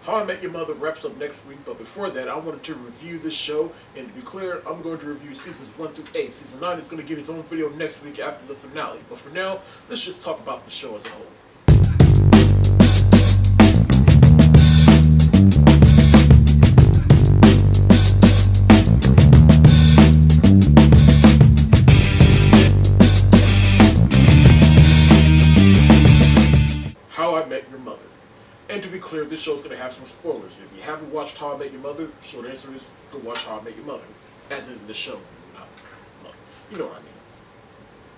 How I Met Your Mother wraps up next week, but before that, I wanted to review this show, and to be clear, I'm going to review seasons 1 through 8. Season 9 is going to get its own video next week after the finale, but for now, let's just talk about the show as a whole. How I Met Your Mother. And to be clear, this show is going to have some spoilers. If you haven't watched How I Met Your Mother, short answer is go watch How I Met Your Mother. As in the show. You know what I mean.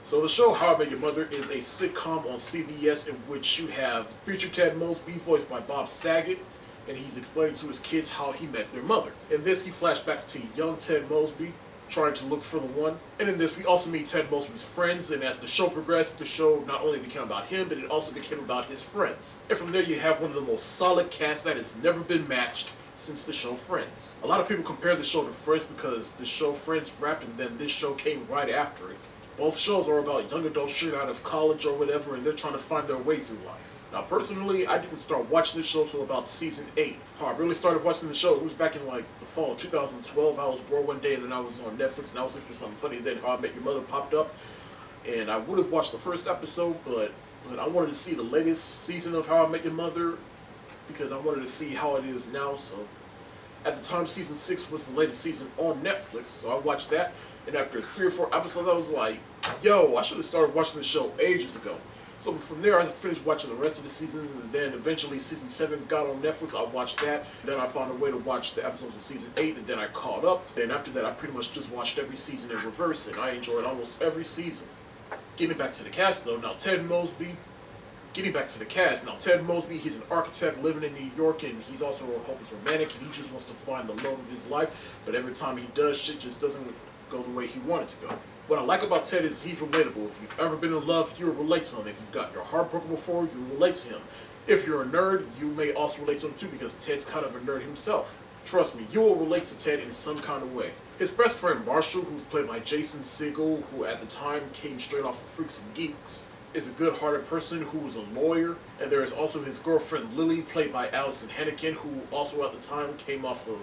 So the show How I Met Your Mother is a sitcom on CBS in which you have future Ted Mosby, voiced by Bob Saget, and he's explaining to his kids how he met their mother. In this, he flashbacks to young Ted Mosby, trying to look for the one. And in this, we also meet Ted Mosby's friends, and as the show progressed, the show not only became about him, but it also became about his friends. And from there, you have one of the most solid casts that has never been matched since the show Friends. A lot of people compare the show to Friends because the show Friends wrapped and then this show came right after it. Both shows are about young adults straight out of college or whatever, and they're trying to find their way through life. Now, personally, I didn't start watching this show until about season 8. How I really started watching the show, it was back in like the fall of 2012. I was bored one day and then I was on Netflix and I was looking for something funny. Then How I Met Your Mother popped up, and I would have watched the first episode, but I wanted to see the latest season of How I Met Your Mother because I wanted to see how it is now. So at the time, season 6 was the latest season on Netflix, so I watched that. And after 3 or 4 episodes, I was like, yo, I should have started watching the show ages ago. So from there, I finished watching the rest of the season, and then eventually season 7 got on Netflix. I watched that. Then I found a way to watch the episodes of season 8, and then I caught up. Then after that, I pretty much just watched every season in reverse, and I enjoyed almost every season. Getting back to the cast, though, now Ted Mosby, he's an architect living in New York, and he's also a hopeless romantic, and he just wants to find the love of his life, but every time he does, shit just doesn't go the way he wanted to go. What I like about Ted is he's relatable. If you've ever been in love, you will relate to him. If you've got your heart broken before, you will relate to him. If you're a nerd, you may also relate to him too, because Ted's kind of a nerd himself. Trust me, you will relate to Ted in some kind of way. His best friend Marshall, who's played by Jason Segel, who at the time came straight off of Freaks and Geeks, is a good-hearted person who is a lawyer. And there is also his girlfriend Lily, played by Allison Hannigan, who also at the time came off of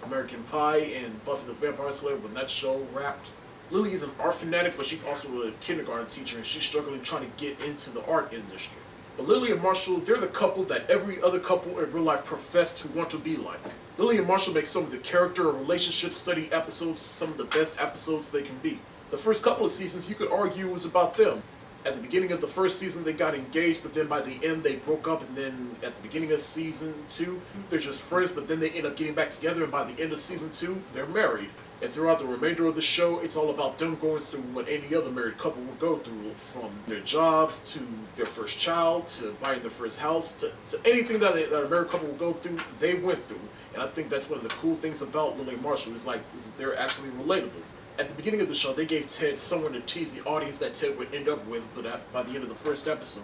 American Pie and Buffy the Vampire Slayer when that show wrapped. Lily is an art fanatic, but she's also a kindergarten teacher, and she's struggling trying to get into the art industry. But Lily and Marshall, they're the couple that every other couple in real life profess to want to be like. Lily and Marshall make some of the character and relationship study episodes some of the best episodes they can be. The first couple of seasons, you could argue, was about them. At the beginning of the first season, they got engaged, but then by the end, they broke up, and then at the beginning of season 2, they're just friends, but then they end up getting back together, and by the end of season 2, they're married. And throughout the remainder of the show, it's all about them going through what any other married couple would go through, from their jobs, to their first child, to buying their first house, to anything that a married couple will go through, they went through. And I think that's one of the cool things about Lily and Marshall, is that they're actually relatable. At the beginning of the show, they gave Ted someone to tease the audience that Ted would end up with, but by the end of the first episode.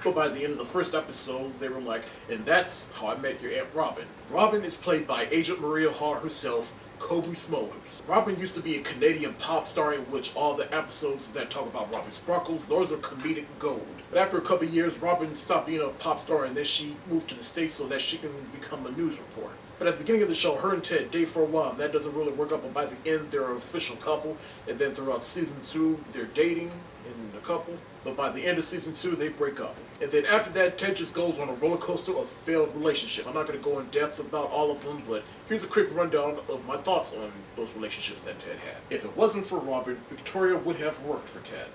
They were like, and that's how I met your Aunt Robin. Robin is played by Agent Maria Hall herself, Kobe Smulders. Robin used to be a Canadian pop star, in which all the episodes that talk about Robin Sparkles, those are comedic gold. But after a couple of years, Robin stopped being a pop star, and then she moved to the States so that she can become a news reporter. But at the beginning of the show, her and Ted date for a while, and that doesn't really work out, but by the end, they're an official couple, and then throughout season 2, they're dating and a couple, but by the end of season 2, they break up. And then after that, Ted just goes on a roller coaster of failed relationships. I'm not going to go in depth about all of them, but here's a quick rundown of my thoughts on those relationships that Ted had. If it wasn't for Robin, Victoria would have worked for Ted.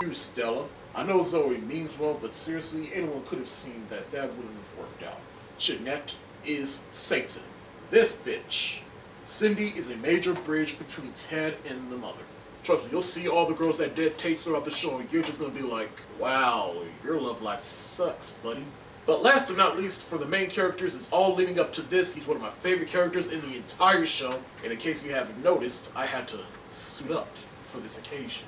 You, Stella. I know Zoe means well, but seriously, anyone could have seen that wouldn't have worked out. Jeanette is Satan. This bitch. Cindy is a major bridge between Ted and the mother. Trust me, you'll see all the girls that Dead taste throughout the show, and you're just gonna be like, wow, your love life sucks, buddy. But last but not least, for the main characters, it's all leading up to this. He's one of my favorite characters in the entire show, and in case you haven't noticed, I had to suit up for this occasion.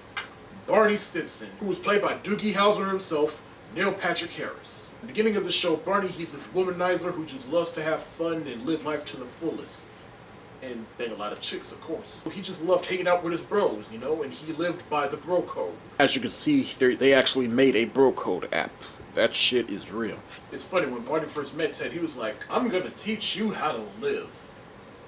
Barney Stinson, who was played by Doogie Howser himself, Neil Patrick Harris. At the beginning of the show, Barney, he's this womanizer who just loves to have fun and live life to the fullest. And bang a lot of chicks, of course. He just loved hanging out with his bros, you know, and he lived by the bro code. As you can see, they actually made a bro code app. That shit is real. It's funny, when Barney first met Ted, he was like, I'm gonna teach you how to live.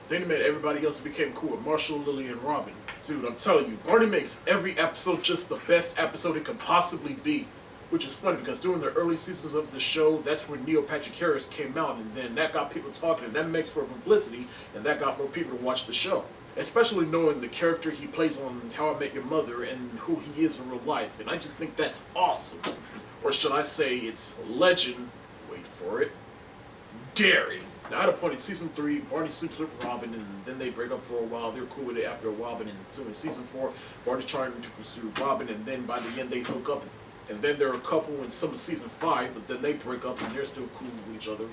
Then he met everybody else and became cool with Marshall, Lily, and Robin. Dude, I'm telling you, Barney makes every episode just the best episode it could possibly be. Which is funny because during the early seasons of the show, that's when Neil Patrick Harris came out, and then that got people talking, and that makes for publicity, and that got more people to watch the show. Especially knowing the character he plays on How I Met Your Mother and who he is in real life, and I just think that's awesome. Or should I say, it's legend, wait for it, daring. Now at a point in season 3, Barney sleeps with Robin, and then they break up for a while. They're cool with it after a while, but in season 4, Barney's trying to pursue Robin, and then by the end they hook up. And then they're a couple in some of season 5, but then they break up and they're still cool with each other.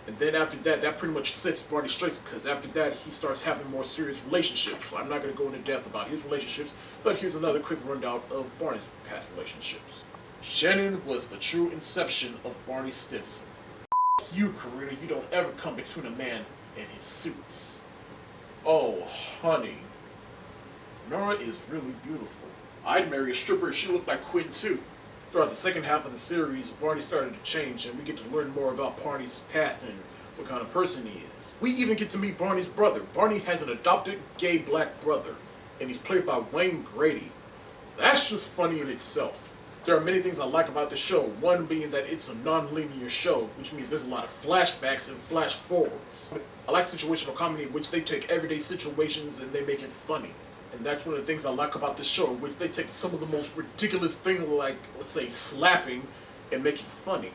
And then after that, that pretty much sets Barney straight, because after that he starts having more serious relationships. I'm not going to go into depth about his relationships, but here's another quick rundown of Barney's past relationships. Shannon was the true inception of Barney Stinson. You, Karina, you don't ever come between a man and his suits. Oh, honey. Nora is really beautiful. I'd marry a stripper if she looked like Quinn too. Throughout the second half of the series, Barney started to change, and we get to learn more about Barney's past and what kind of person he is. We even get to meet Barney's brother. Barney has an adopted gay black brother, and he's played by Wayne Brady. That's just funny in itself. There are many things I like about the show, one being that it's a non-linear show, which means there's a lot of flashbacks and flash forwards. I like situational comedy in which they take everyday situations and they make it funny. And that's one of the things I like about the show, which they take some of the most ridiculous things, like, let's say, slapping, and make it funny.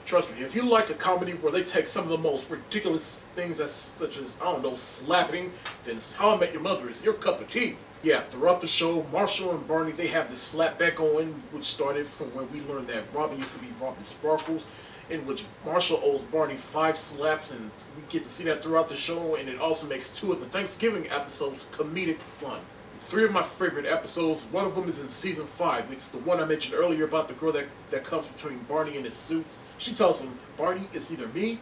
Trust me, if you like a comedy where they take some of the most ridiculous things, such as, I don't know, slapping, then How I Met Your Mother is your cup of tea. Yeah, throughout the show, Marshall and Barney, they have this slap back going, which started from when we learned that Robin used to be Robin Sparkles, in which Marshall owes Barney 5 slaps, and we get to see that throughout the show, and it also makes 2 of the Thanksgiving episodes comedic fun. 3 of my favorite episodes, one of them is in season 5. It's the one I mentioned earlier about the girl that comes between Barney and his suits. She tells him, Barney, it's either me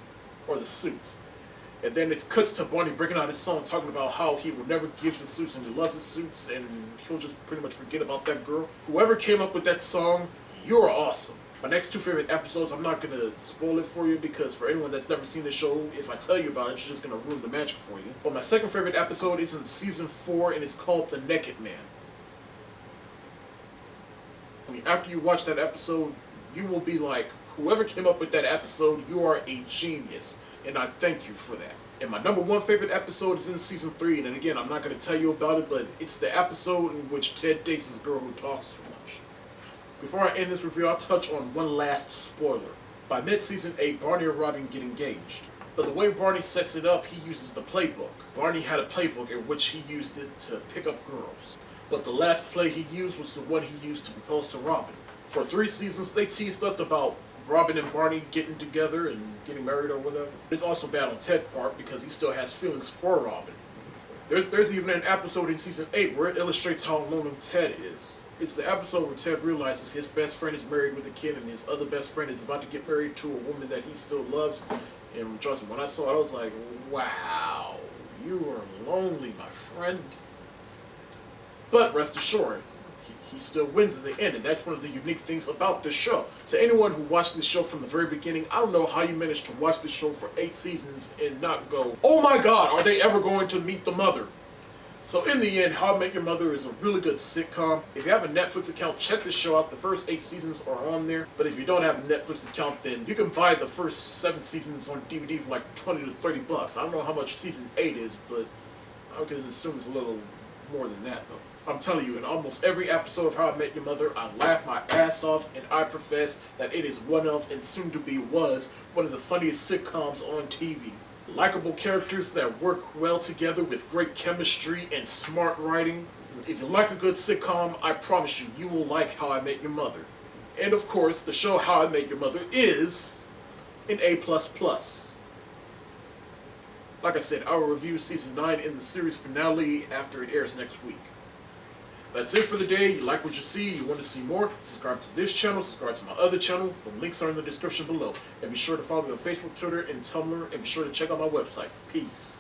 or the suits. And then it cuts to Barney breaking out his song talking about how he will never give his suits and he loves his suits and he'll just pretty much forget about that girl. Whoever came up with that song, you're awesome. My next 2 favorite episodes, I'm not going to spoil it for you because for anyone that's never seen the show, if I tell you about it, it's just going to ruin the magic for you. But my second favorite episode is in season 4 and it's called The Naked Man. After you watch that episode, you will be like, whoever came up with that episode, you are a genius. And I thank you for that. And my number 1 favorite episode is in season 3, and again, I'm not going to tell you about it, but it's the episode in which Ted dates this girl who talks too much. Before I end this review, I'll touch on one last spoiler. By mid-season 8, Barney and Robin get engaged. But the way Barney sets it up, he uses the playbook. Barney had a playbook in which he used it to pick up girls. But the last play he used was the one he used to propose to Robin. For 3 seasons, they teased us about Robin and Barney getting together and getting married or whatever. It's also bad on Ted's part because he still has feelings for Robin. There's even an episode in season 8 where it illustrates how lonely Ted is. It's the episode where Ted realizes his best friend is married with a kid and his other best friend is about to get married to a woman that he still loves. And trust me, when I saw it, I was like, wow, you are lonely, my friend. But rest assured, he still wins in the end, and that's one of the unique things about this show. To anyone who watched this show from the very beginning, I don't know how you managed to watch this show for 8 seasons and not go, oh my god, are they ever going to meet the mother? So in the end, How I Met Your Mother is a really good sitcom. If you have a Netflix account, check this show out. The first 8 seasons are on there. But if you don't have a Netflix account, then you can buy the first 7 seasons on DVD for like 20 to 30 bucks. I don't know how much season 8 is, but I can assume it's a little more than that though. I'm telling you, in almost every episode of How I Met Your Mother, I laugh my ass off, and I profess that it is one of, and soon to be was, one of the funniest sitcoms on TV. Likeable characters that work well together with great chemistry and smart writing. If you like a good sitcom, I promise you, you will like How I Met Your Mother. And of course, the show How I Met Your Mother is an A++. Like I said, I will review season 9 in the series finale after it airs next week. That's it for the day. You like what you see, you want to see more, subscribe to this channel, subscribe to my other channel. The links are in the description below. And be sure to follow me on Facebook, Twitter, and Tumblr, and be sure to check out my website. Peace.